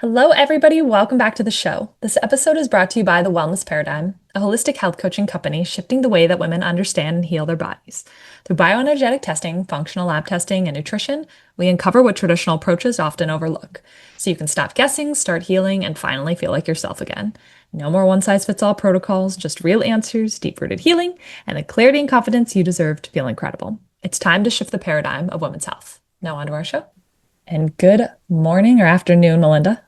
Hello, everybody. Welcome back to the show. This episode is brought to you by The Wellness Paradigm, a holistic health coaching company shifting the way that women understand and heal their bodies. Through bioenergetic testing, functional lab testing, and nutrition, we uncover what traditional approaches often overlook. So you can stop guessing, start healing, and finally feel like yourself again. No more one-size-fits-all protocols, just real answers, deep-rooted healing, and the clarity and confidence you deserve to feel incredible. It's time to shift the paradigm of women's health. Now on to our show. And good morning or afternoon, Melinda.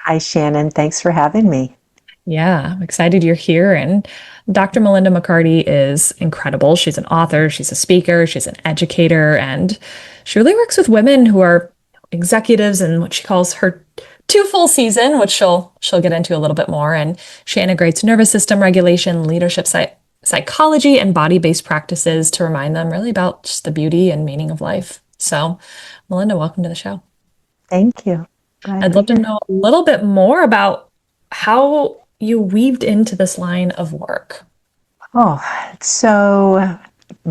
Hi, Shannon. Thanks for having me. Yeah, I'm excited you're here. And Dr. Melinda McCarty is incredible. She's an author, she's a speaker, she's an educator, and she really works with women who are executives in what she calls her two full season, which she'll get into a little bit more. And she integrates nervous system regulation, leadership psychology, and body-based practices to remind them really about just the beauty and meaning of life. So, Melinda, welcome to the show. Thank you. Glad to I'd be love to here. know a little bit more about how you weaved into this line of work. Oh, so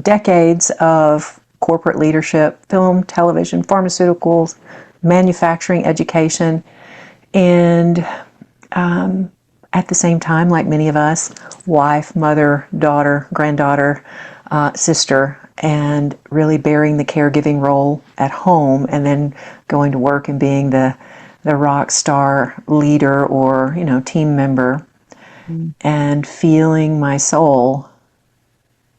decades of corporate leadership, film, television, pharmaceuticals, manufacturing, education, and at the same time, like many of us, wife, mother, daughter, granddaughter, sister, and really bearing the caregiving role at home, and then going to work and being the rock star leader or team member, and feeling my soul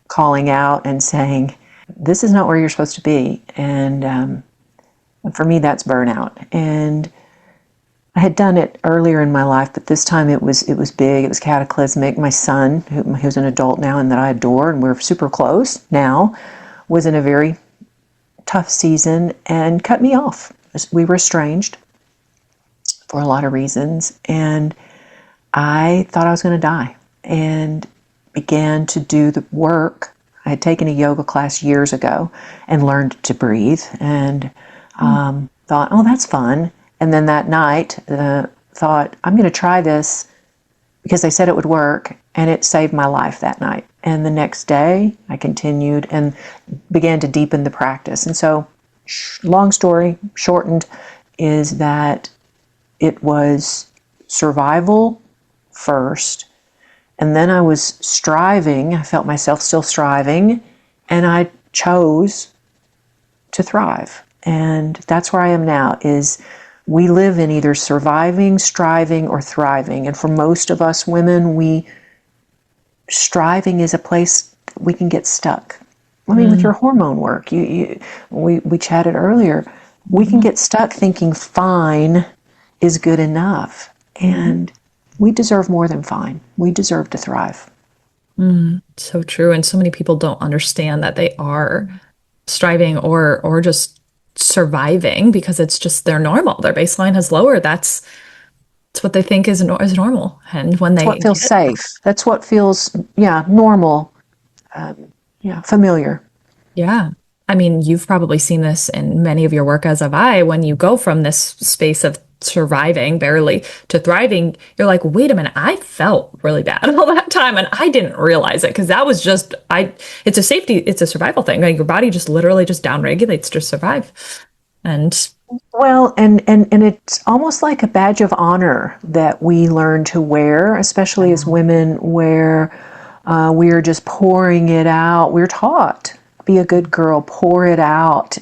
calling out and saying, "This is not where you're supposed to be." And for me, that's burnout. And I had done it earlier in my life, but this time it was big. It was cataclysmic. My son, who's an adult now and that I adore, and we're super close now, was in a very tough season and cut me off. We were estranged for a lot of reasons, and I thought I was going to die and began to do the work. I had taken a yoga class years ago and learned to breathe, and thought, oh, that's fun. And then that night, thought, I'm going to try this because they said it would work, and it saved my life that night. And the next day, I continued and began to deepen the practice. And so, long story shortened, is that it was survival first, and then I was striving. I felt myself still striving, and I chose to thrive. And that's where I am now, is we live in either surviving, striving, or thriving. And for most of us women, striving is a place we can get stuck. I mean, with your hormone work, we chatted earlier, we can get stuck thinking fine is good enough. And we deserve more than fine. We deserve to thrive. So true. And so many people don't understand that they are striving or just surviving because it's just their normal. Their baseline has lowered. That's what they think is normal. And when That's they what feels get, safe. That's what feels, normal, familiar. yeah. I mean, you've probably seen this in many of your work, as have I. When you go from this space of surviving barely to thriving, you're like, wait a minute, I felt really bad all that time and I didn't realize it because that was just it's a survival thing. Like your body just literally just downregulates to survive. And Well, and it's almost like a badge of honor that we learn to wear, especially as women, where we are just pouring it out. We're taught, be a good girl, pour it out,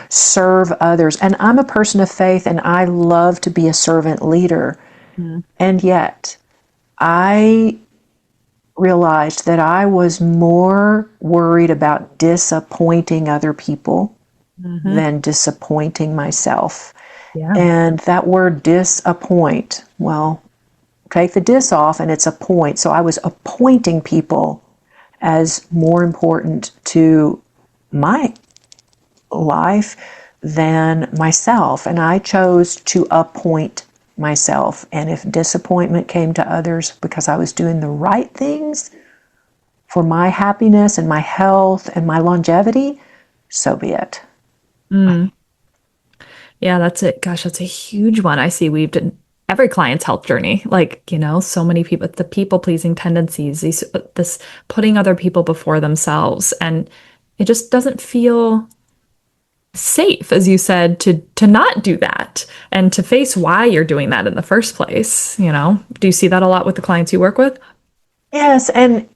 serve others. And I'm a person of faith, and I love to be a servant leader. And yet, I realized that I was more worried about disappointing other people than disappointing myself. yeah. And that word disappoint, well, take the dis off and it's a point. So I was appointing people as more important to my life than myself. And I chose to appoint myself. And if disappointment came to others because I was doing the right things for my happiness and my health and my longevity, so be it. Yeah, that's it. Gosh, that's a huge one I see weaved in every client's health journey. Like, so many people, the people pleasing tendencies, this putting other people before themselves. And it just doesn't feel safe, as you said, to not do that and to face why you're doing that in the first place, you know? Do you see that a lot with the clients you work with? Yes, and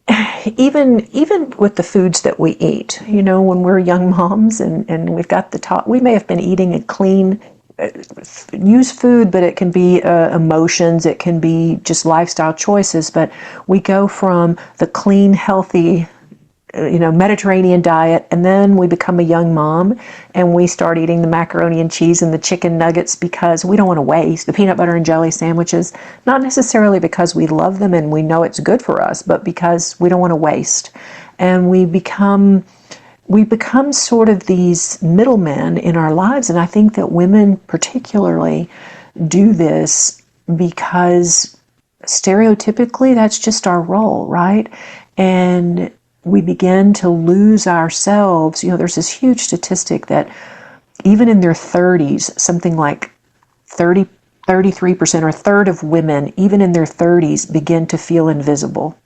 even with the foods that we eat, when we're young moms and we've got the talk, we may have been eating a clean, use food, but it can be emotions, it can be just lifestyle choices. But we go from the clean, healthy, Mediterranean diet, and then we become a young mom and we start eating the macaroni and cheese and the chicken nuggets because we don't want to waste the peanut butter and jelly sandwiches, not necessarily because we love them and we know it's good for us, but because we don't want to waste. And we become sort of these middlemen in our lives, and I think that women particularly do this because stereotypically that's just our role, right? And we begin to lose ourselves. There's this huge statistic that even in their 30s, something like 33% or a third of women, even in their 30s, begin to feel invisible,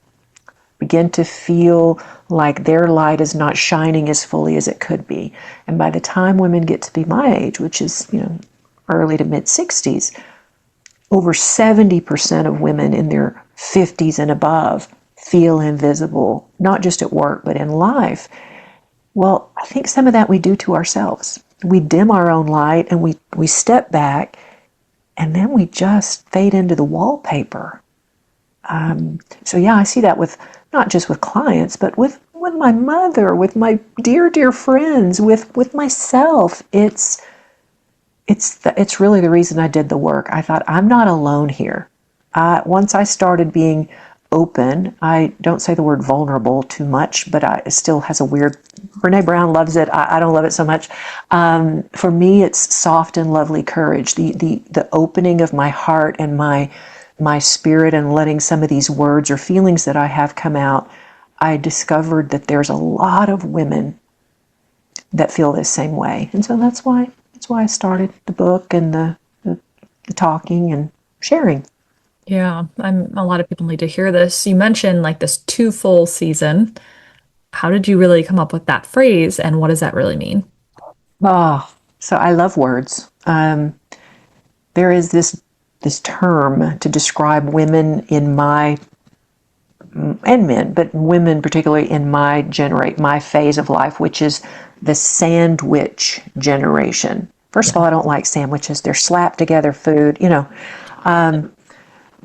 begin to feel like their light is not shining as fully as it could be. And by the time women get to be my age, which is, early to mid 60s, over 70% of women in their 50s and above feel invisible, not just at work, but in life. Well, I think some of that we do to ourselves. We dim our own light and we step back, and then we just fade into the wallpaper. So yeah, I see that with not just with clients, but with my mother, with my dear friends, with myself. It's really the reason I did the work. I thought, I'm not alone here. Once I started being open, I don't say the word vulnerable too much, but it still has a weird, Brene Brown loves it. I don't love it so much. For me, it's soft and lovely courage, the opening of my heart and my spirit, and letting some of these words or feelings that I have come out. I discovered that there's a lot of women that feel this same way. And so that's why I started the book and the talking and sharing. Yeah, a lot of people need to hear this. You mentioned like this two full season. How did you really come up with that phrase, and what does that really mean? Oh, so I love words. There is this term to describe women in my, and men, but women particularly in my phase of life, which is the sandwich generation. First of all, I don't like sandwiches. They're slapped together food,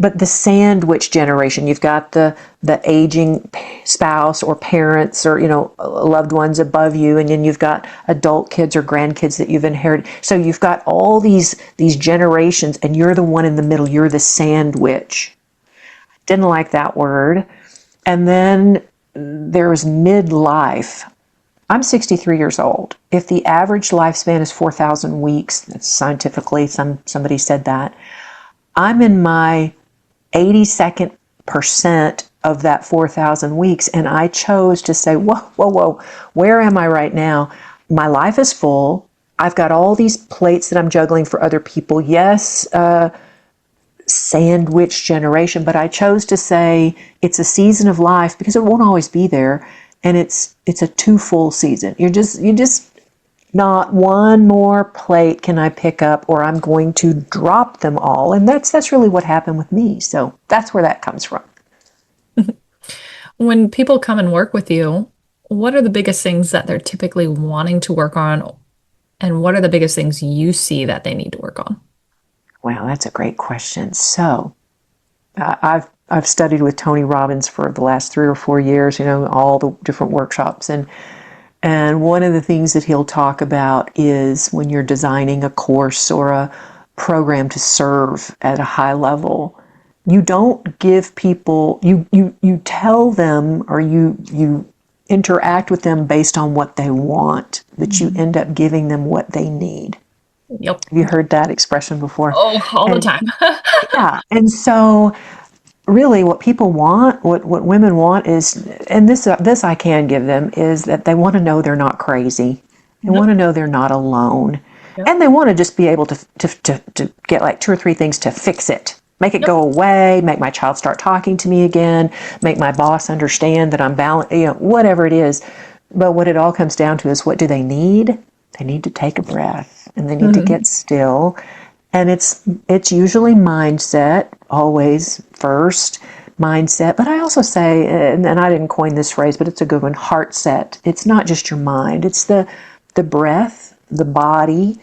but the sandwich generation, you've got the aging spouse or parents or, loved ones above you, and then you've got adult kids or grandkids that you've inherited. So you've got all these generations, and you're the one in the middle. You're the sandwich. Didn't like that word. And then there was midlife. I'm 63 years old. If the average lifespan is 4,000 weeks, that's scientifically, somebody said that, I'm in my 82nd percent of that 4,000 weeks, and I chose to say, whoa, where am I right now? My life is full. I've got all these plates that I'm juggling for other people. Yes, sandwich generation, but I chose to say it's a season of life because it won't always be there, and it's a two full season. You're just not one more plate can I pick up, or I'm going to drop them all. And that's really what happened with me. So that's where that comes from. When people come and work with you, what are the biggest things that they're typically wanting to work on? And what are the biggest things you see that they need to work on? Wow, that's a great question. So I've studied with Tony Robbins for the last 3 or 4 years, all the different workshops. And one of the things that he'll talk about is when you're designing a course or a program to serve at a high level, you don't give people, you tell them, or you interact with them based on what they want, but you end up giving them what they need. Yep. Have you heard that expression before? Oh, all the time. Yeah. And so really what people want, what women want is, and this I can give them, is that they want to know they're not crazy. They want to know they're not alone. Yep. And they want to just be able to get like 2 or 3 things to fix it. Make it go away, make my child start talking to me again, make my boss understand that I'm balanced, whatever it is. But what it all comes down to is, what do they need They need to take a breath and they need to Mhm. get still. And it's usually mindset, always first mindset. But I also say, and I didn't coin this phrase, but it's a good one, heart set. It's not just your mind. It's the breath, the body,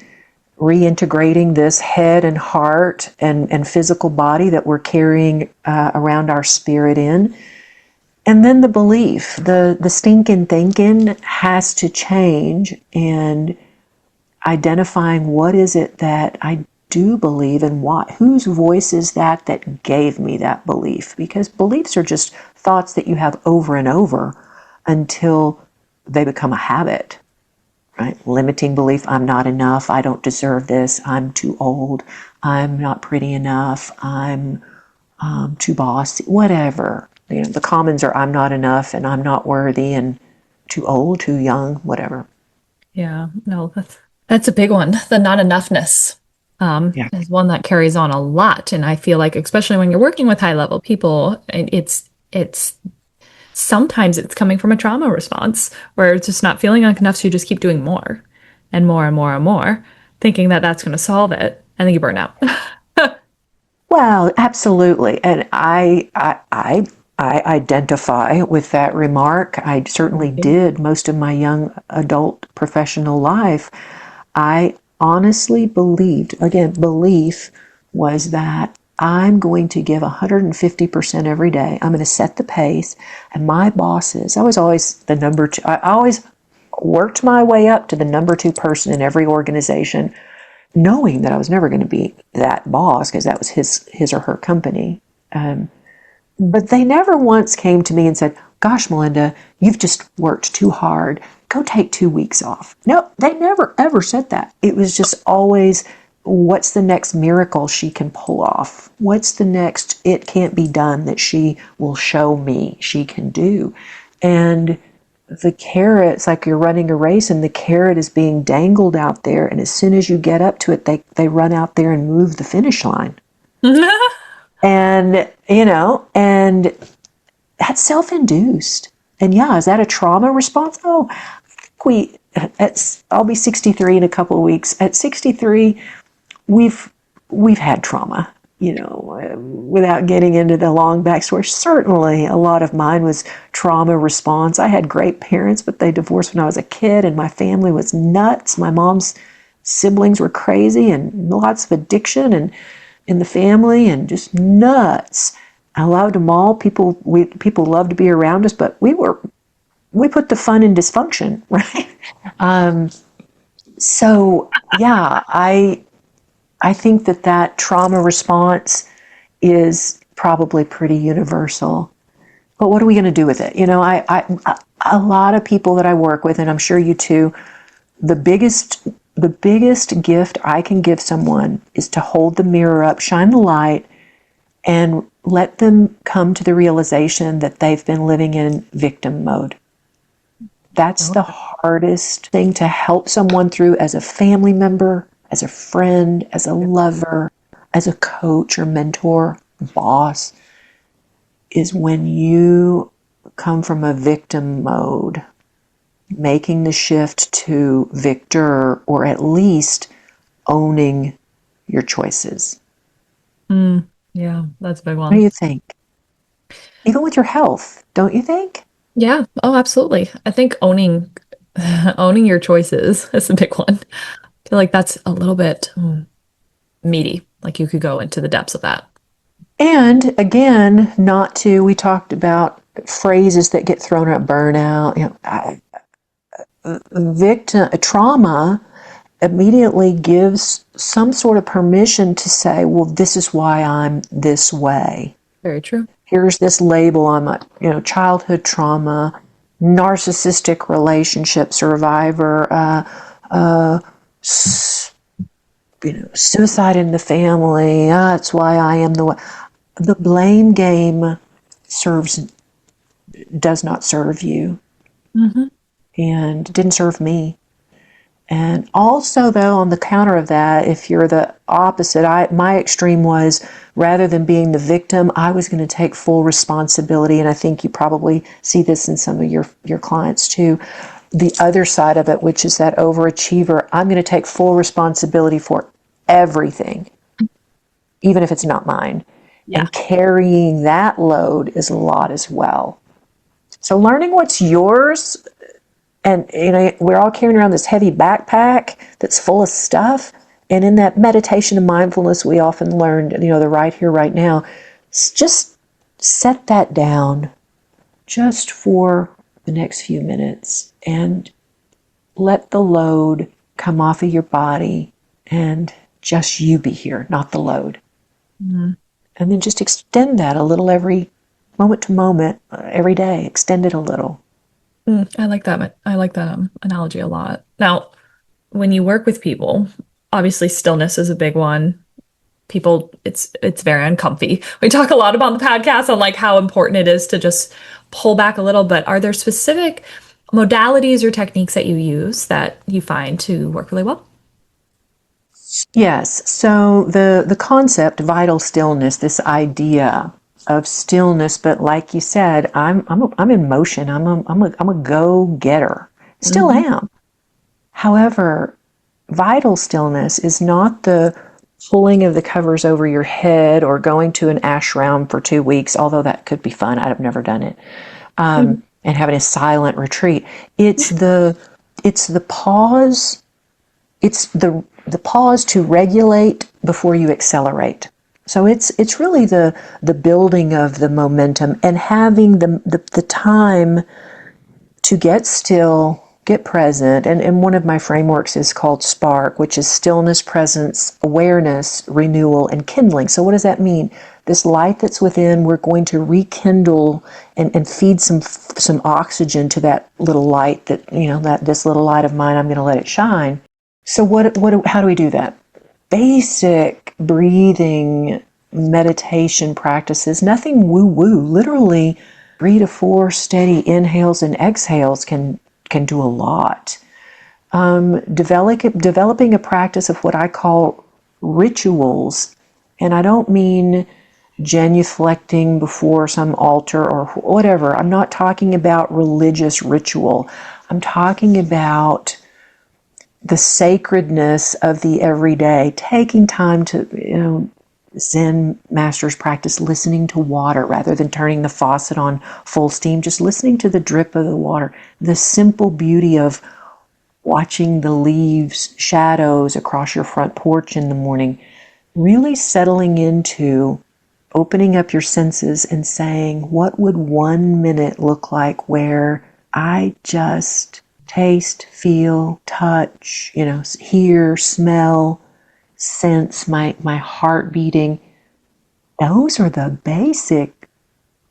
reintegrating this head and heart and physical body that we're carrying around our spirit in. And then the belief, the stinking thinking has to change, and identifying what is it that I do believe and why. Whose voice is that gave me that belief? Because beliefs are just thoughts that you have over and over until they become a habit, right? Limiting belief, I'm not enough, I don't deserve this, I'm too old, I'm not pretty enough, I'm too bossy, whatever. The commons are I'm not enough and I'm not worthy and too old, too young, whatever. Yeah, no, that's a big one. The not enoughness Yeah. is one that carries on a lot. And I feel like, especially when you're working with high level people, it's sometimes it's coming from a trauma response where it's just not feeling like enough, so you just keep doing more and more and more and more, thinking that that's going to solve it, and then you burn out. Well, absolutely. And I identify with that remark. I certainly did most of my young adult professional life. I honestly believed, again, belief was that I'm going to give 150% every day. I'm going to set the pace. And my bosses, I was always the number two, I always worked my way up to the number two person in every organization, knowing that I was never going to be that boss because that was his or her company. But they never once came to me and said, "Gosh, Melinda, you've just worked too hard. Go take 2 weeks off." No, they never ever said that. It was just always, what's the next miracle she can pull off? What's the next it can't be done that she will show me she can do? And the carrot, it's like you're running a race and the carrot is being dangled out there. And as soon as you get up to it, they run out there and move the finish line. And, and that's self-induced. And yeah, is that a trauma response? Oh, I'll be 63 in a couple of weeks. At 63, we've had trauma, without getting into the long backstory. Certainly a lot of mine was trauma response. I had great parents, but they divorced when I was a kid and my family was nuts. My mom's siblings were crazy and lots of addiction and in the family and just nuts. I loved them all. People loved to be around us, but we put the fun in dysfunction, right? So yeah, I think that trauma response is probably pretty universal. But what are we going to do with it? A lot of people that I work with, and I'm sure you too, the biggest gift I can give someone is to hold the mirror up, shine the light, and let them come to the realization that they've been living in victim mode. That's the hardest thing to help someone through as a family member, as a friend, as a lover, as a coach or mentor, boss, is when you come from a victim mode, making the shift to victor, or at least owning your choices. Yeah, that's a big What do one. you think? Even with your health, don't you think? Yeah. Oh, absolutely. I think owning owning your choices is a big one. I feel like that's a little bit meaty. Like you could go into the depths of that. And again, we talked about phrases that get thrown at burnout, victim trauma immediately gives some sort of permission to say, well, this is why I'm this way. Very true. Here's this label on my, childhood trauma, narcissistic relationship survivor, suicide in the family. That's why I am the way. The blame game does not serve you, and didn't serve me. And also, though, on the counter of that, if you're the opposite, my extreme was, rather than being the victim, I was going to take full responsibility. And I think you probably see this in some of your clients too. the other side of it, which is that overachiever. I'm going to take full responsibility for everything, even if it's not mine. Yeah. And carrying that load is a lot as well. So learning what's yours, and we're all carrying around this heavy backpack that's full of stuff. And in that meditation and mindfulness, we often learned, the right here, right now. Just set that down just for the next few minutes and let the load come off of your body and just you be here, not the load. Mm-hmm. And then just extend that a little every moment to moment, every day. Extend it a little. I like that. I like that analogy a lot. Now, when you work with people, obviously stillness is a big one. People, it's very uncomfy. We talk a lot about the podcast on like how important it is to just pull back a little, but are there specific modalities or techniques that you use that you find to work really well? Yes. So the concept vital stillness, this idea of stillness, but like you said, I'm in motion. I'm a go-getter. Still Mm-hmm. am. However, vital stillness is not the pulling of the covers over your head or going to an ashram for 2 weeks, although that could be fun. I've never done it. And having a silent retreat. It's the pause. It's the pause to regulate before you accelerate. So it's really the building of the momentum and having the time to get still, get present. And one of my frameworks is called SPARK, which is stillness, presence, awareness, renewal, and kindling. So what does that mean? This light that's within, we're going to rekindle and feed some oxygen to that little light this little light of mine, I'm going to let it shine. So how do we do that? Basic breathing meditation practices, nothing woo-woo. Literally 3 to 4 steady inhales and exhales can do a lot. Developing a practice of what I call rituals, and I don't mean genuflecting before some altar or whatever. I'm not talking about religious ritual. I'm talking about the sacredness of the everyday, taking time to, Zen masters practice listening to water rather than turning the faucet on full steam, just listening to the drip of the water, the simple beauty of watching the leaves, shadows across your front porch in the morning, really settling into opening up your senses and saying, what would 1 minute look like where I just taste, feel, touch, hear, smell, sense my heart beating. Those are the basic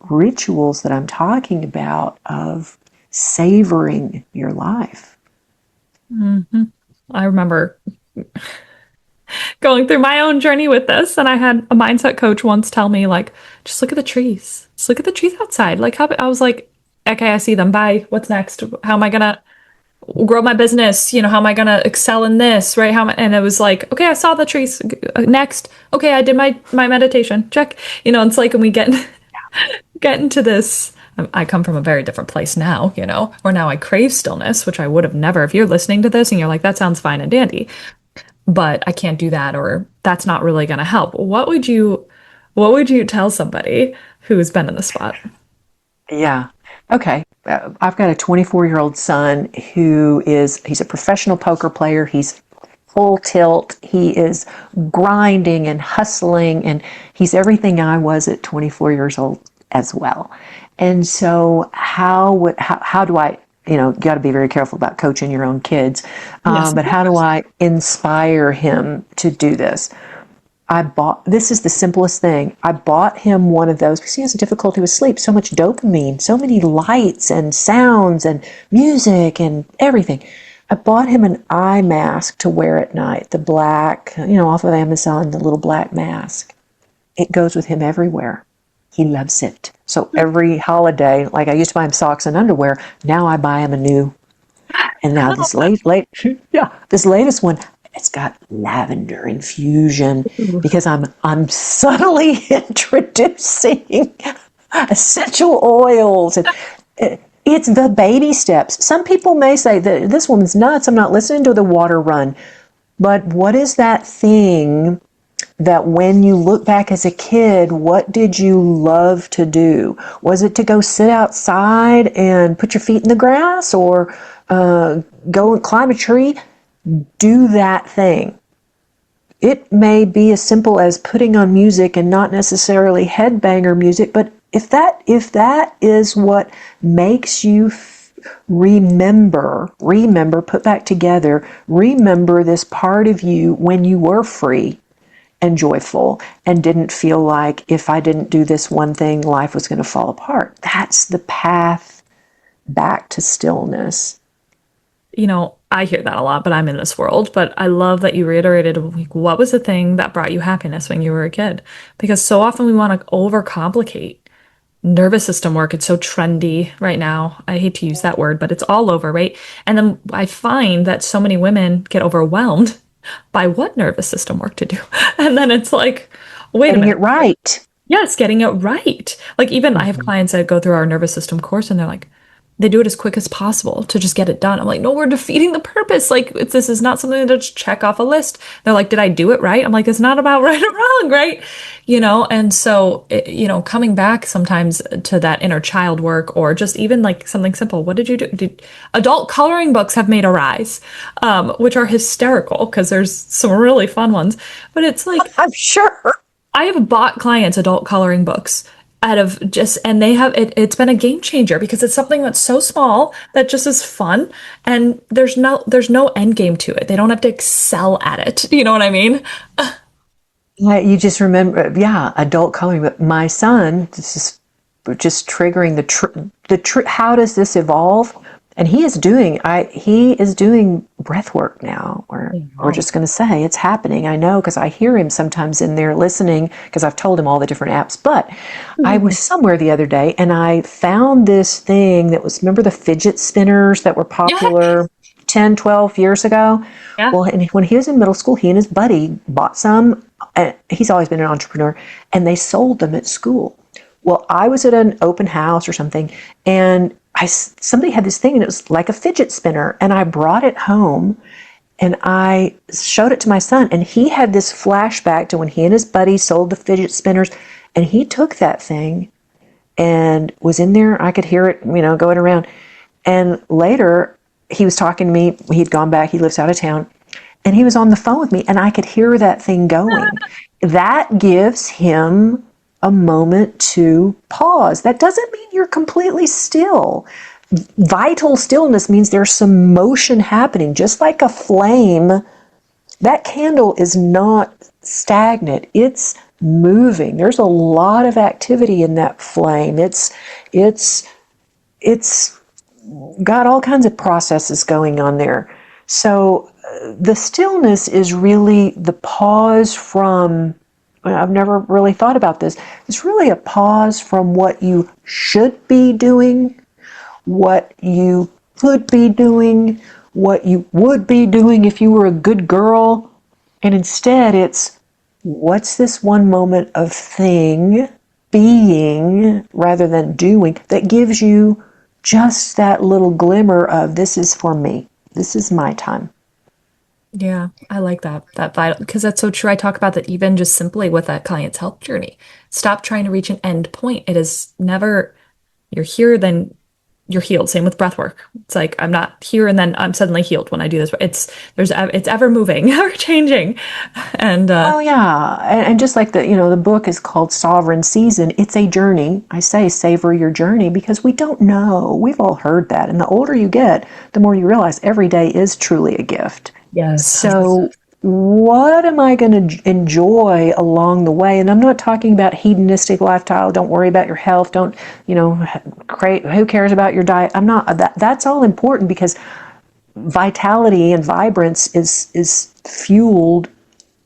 rituals that I'm talking about of savoring your life. Mm-hmm. I remember going through my own journey with this, and I had a mindset coach once tell me, like, just look at the trees. Just look at the trees outside. Like, how I was like, okay, I see them. Bye. What's next? How am I gonna grow my business? How am I gonna excel in this? Right? And it was like, okay, I saw the trees. Next, okay, I did my meditation. Check. It's like when we get into this. I come from a very different place now, where now I crave stillness, which I would have never. If you're listening to this and you're like, that sounds fine and dandy, but I can't do that, or that's not really going to help. What would you tell somebody who's been in the spot? Yeah. Okay. I've got a 24-year-old son he's a professional poker player. He's full tilt. He is grinding and hustling, and he's everything I was at 24 years old as well. And so how do I, you got to be very careful about coaching your own kids. Yes. But how do I inspire him to do this? This is the simplest thing. I bought him one of those because he has a difficulty with sleep. So much dopamine, so many lights and sounds and music and everything. I bought him an eye mask to wear at night, the black, off of Amazon, the little black mask. It goes with him everywhere. He loves it. So every holiday, like I used to buy him socks and underwear, now I buy him a new. And now this this latest one, it's got lavender infusion because I'm subtly introducing essential oils and It's the baby steps. Some people may say that this woman's nuts. I'm not listening to the water run. But what is that thing that when you look back as a kid, what did you love to do? Was it to go sit outside and put your feet in the grass, or go and climb a tree? Do that thing. It may be as simple as putting on music and not necessarily headbanger music, but if that is what makes you remember, put back together, remember this part of you when you were free and joyful and didn't feel like if I didn't do this one thing, life was going to fall apart. That's the path back to stillness. I hear that a lot, but I'm in this world. But I love that you reiterated, like, what was the thing that brought you happiness when you were a kid? Because so often we want to overcomplicate nervous system work. It's so trendy right now. I hate to use that word, but it's all over, right? And then I find that so many women get overwhelmed by what nervous system work to do. And then it's like, wait a Getting minute. it right. Yes, getting it right. Like, even I have clients that go through our nervous system course and they're like, they do it as quick as possible to just get it done. I'm like, no, we're defeating the purpose. Like, this is not something to just check off a list. They're like, did I do it right? I'm like, it's not about right or wrong, right? And so, coming back sometimes to that inner child work, or just even like something simple. What did you do? Adult coloring books have made a rise, which are hysterical because there's some really fun ones. But it's like, I'm sure. I have bought clients adult coloring books out of and they have it's been a game changer because it's something that's so small that just is fun, and there's no end game to it. They don't have to excel at it. You know what I mean? Yeah, you just remember, adult coloring. But my son, this is just triggering how does this evolve? And he is doing breath work now. We're just going to say it's happening. I know because I hear him sometimes in there listening because I've told him all the different apps. But I was somewhere the other day and I found this thing that was, remember the fidget spinners that were popular 10, 12 years ago? Yeah. Well, and when he was in middle school, he and his buddy bought some. He's always been an entrepreneur, and they sold them at school. Well, I was at an open house or something, and somebody had this thing, and it was like a fidget spinner, and I brought it home, and I showed it to my son, and he had this flashback to when he and his buddy sold the fidget spinners, and he took that thing and was in there. I could hear it, going around. And later, he was talking to me. He'd gone back. He lives out of town. And he was on the phone with me, and I could hear that thing going. That gives him a moment to pause. That doesn't mean you're completely still. Vital stillness means there's some motion happening, just like a flame. That candle is not stagnant. It's moving. There's a lot of activity in that flame. It's got all kinds of processes going on there. So the stillness is really the pause from, I've never really thought about this. It's really a pause from what you should be doing, what you could be doing, what you would be doing if you were a good girl. And instead it's, what's this one moment of being rather than doing, that gives you just that little glimmer of, this is for me. This is my time. Yeah, I like that vital, because that's so true. I talk about that even just simply with that client's health journey. Stop trying to reach an end point. It is never, you're here, then you're healed. Same with breath work. It's like, I'm not here and then I'm suddenly healed when I do this. It's ever moving, ever changing. And oh yeah, and just like the book is called Sovereign Season. It's a journey. I say savor your journey because we don't know. We've all heard that, and the older you get, the more you realize every day is truly a gift. Yes. So what am I going to enjoy along the way? And I'm not talking about hedonistic lifestyle. Don't worry about your health. Don't, who cares about your diet? I'm not, that's all important because vitality and vibrance is fueled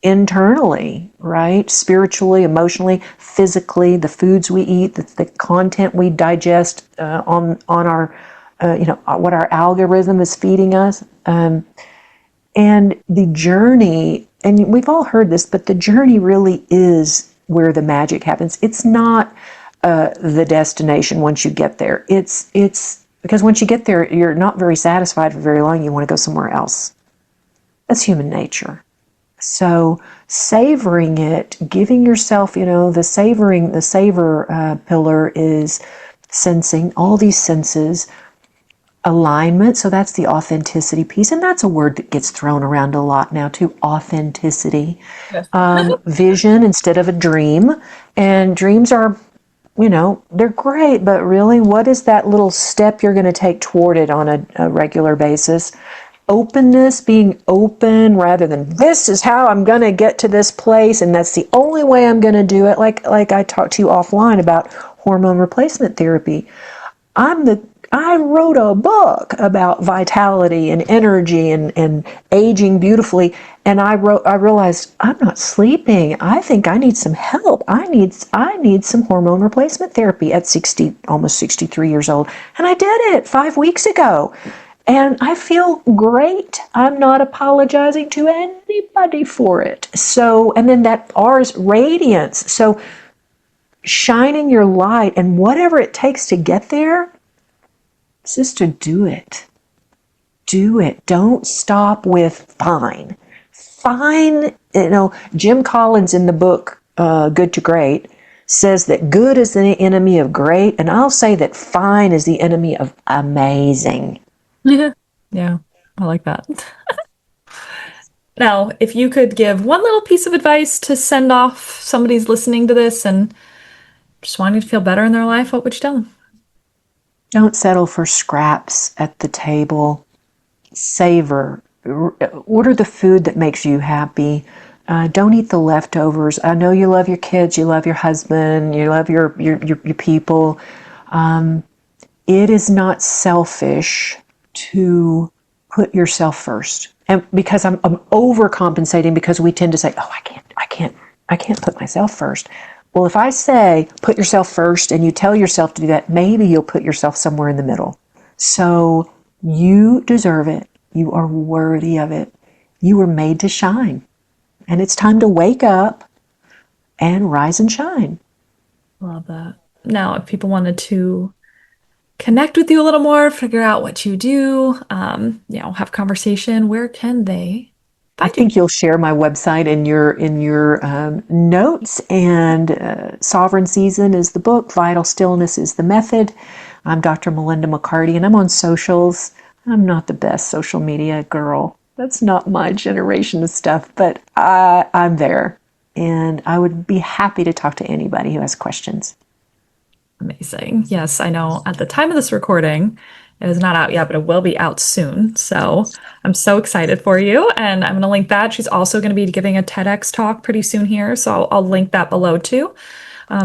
internally, right? Spiritually, emotionally, physically, the foods we eat, the content we digest on our, what our algorithm is feeding us. And the journey, and we've all heard this, but the journey really is where the magic happens. It's not the destination once you get there. It's Because once you get there, you're not very satisfied for very long. You want to go somewhere else. That's human nature. So savoring it, giving yourself, the savor pillar is sensing, all these senses, alignment. So that's the authenticity piece. And that's a word that gets thrown around a lot now too, authenticity. Yes. Vision instead of a dream. And dreams are, they're great, but really, what is that little step you're going to take toward it on a regular basis? Openness, being open rather than this is how I'm going to get to this place and that's the only way I'm going to do it. Like I talked to you offline about hormone replacement therapy. I wrote a book about vitality and energy and aging beautifully, and I realized I'm not sleeping. I think I need some help. I need some hormone replacement therapy at 60, almost 63 years old. And I did it 5 weeks ago. And I feel great. I'm not apologizing to anybody for it. So, and then that R is radiance. So shining your light and whatever it takes to get there, sister, do it. Do it. Don't stop with fine. Fine, Jim Collins in the book, Good to Great, says that good is the enemy of great. And I'll say that fine is the enemy of amazing. Yeah. Yeah, I like that. Now, if you could give one little piece of advice to send off somebody's listening to this and just wanting to feel better in their life, what would you tell them? Don't settle for scraps at the table. Savor. Order the food that makes you happy. Don't eat the leftovers. I know you love your kids, you love your husband, you love your people. It is not selfish to put yourself first. And because I'm overcompensating because we tend to say, oh, I can't put myself first. Well, if I say put yourself first and you tell yourself to do that, maybe you'll put yourself somewhere in the middle. So you deserve it. You are worthy of it. You were made to shine. And it's time to wake up and rise and shine. Love that. Now, if people wanted to connect with you a little more, figure out what you do, have conversation, where can they I find you? think you'll share my website in your notes. And Sovereign Season is the book. Vital Stillness is the method. I'm Dr. Melinda McCarty, and I'm on socials. I'm not the best social media girl. That's not my generation of stuff, but I'm there. And I would be happy to talk to anybody who has questions. Amazing. Yes, I know at the time of this recording, it is not out yet, but it will be out soon. So I'm so excited for you. And I'm going to link that. She's also going to be giving a TEDx talk pretty soon here. So I'll link that below too.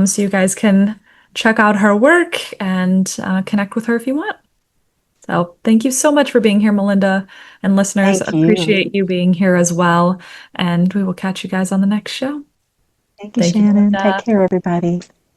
So you guys can check out her work and connect with her if you want. So thank you so much for being here, Melinda, and listeners. Thank you. Appreciate you being here as well. And we will catch you guys on the next show. Thank you, Thank you, Shannon. Take Melinda. care, everybody.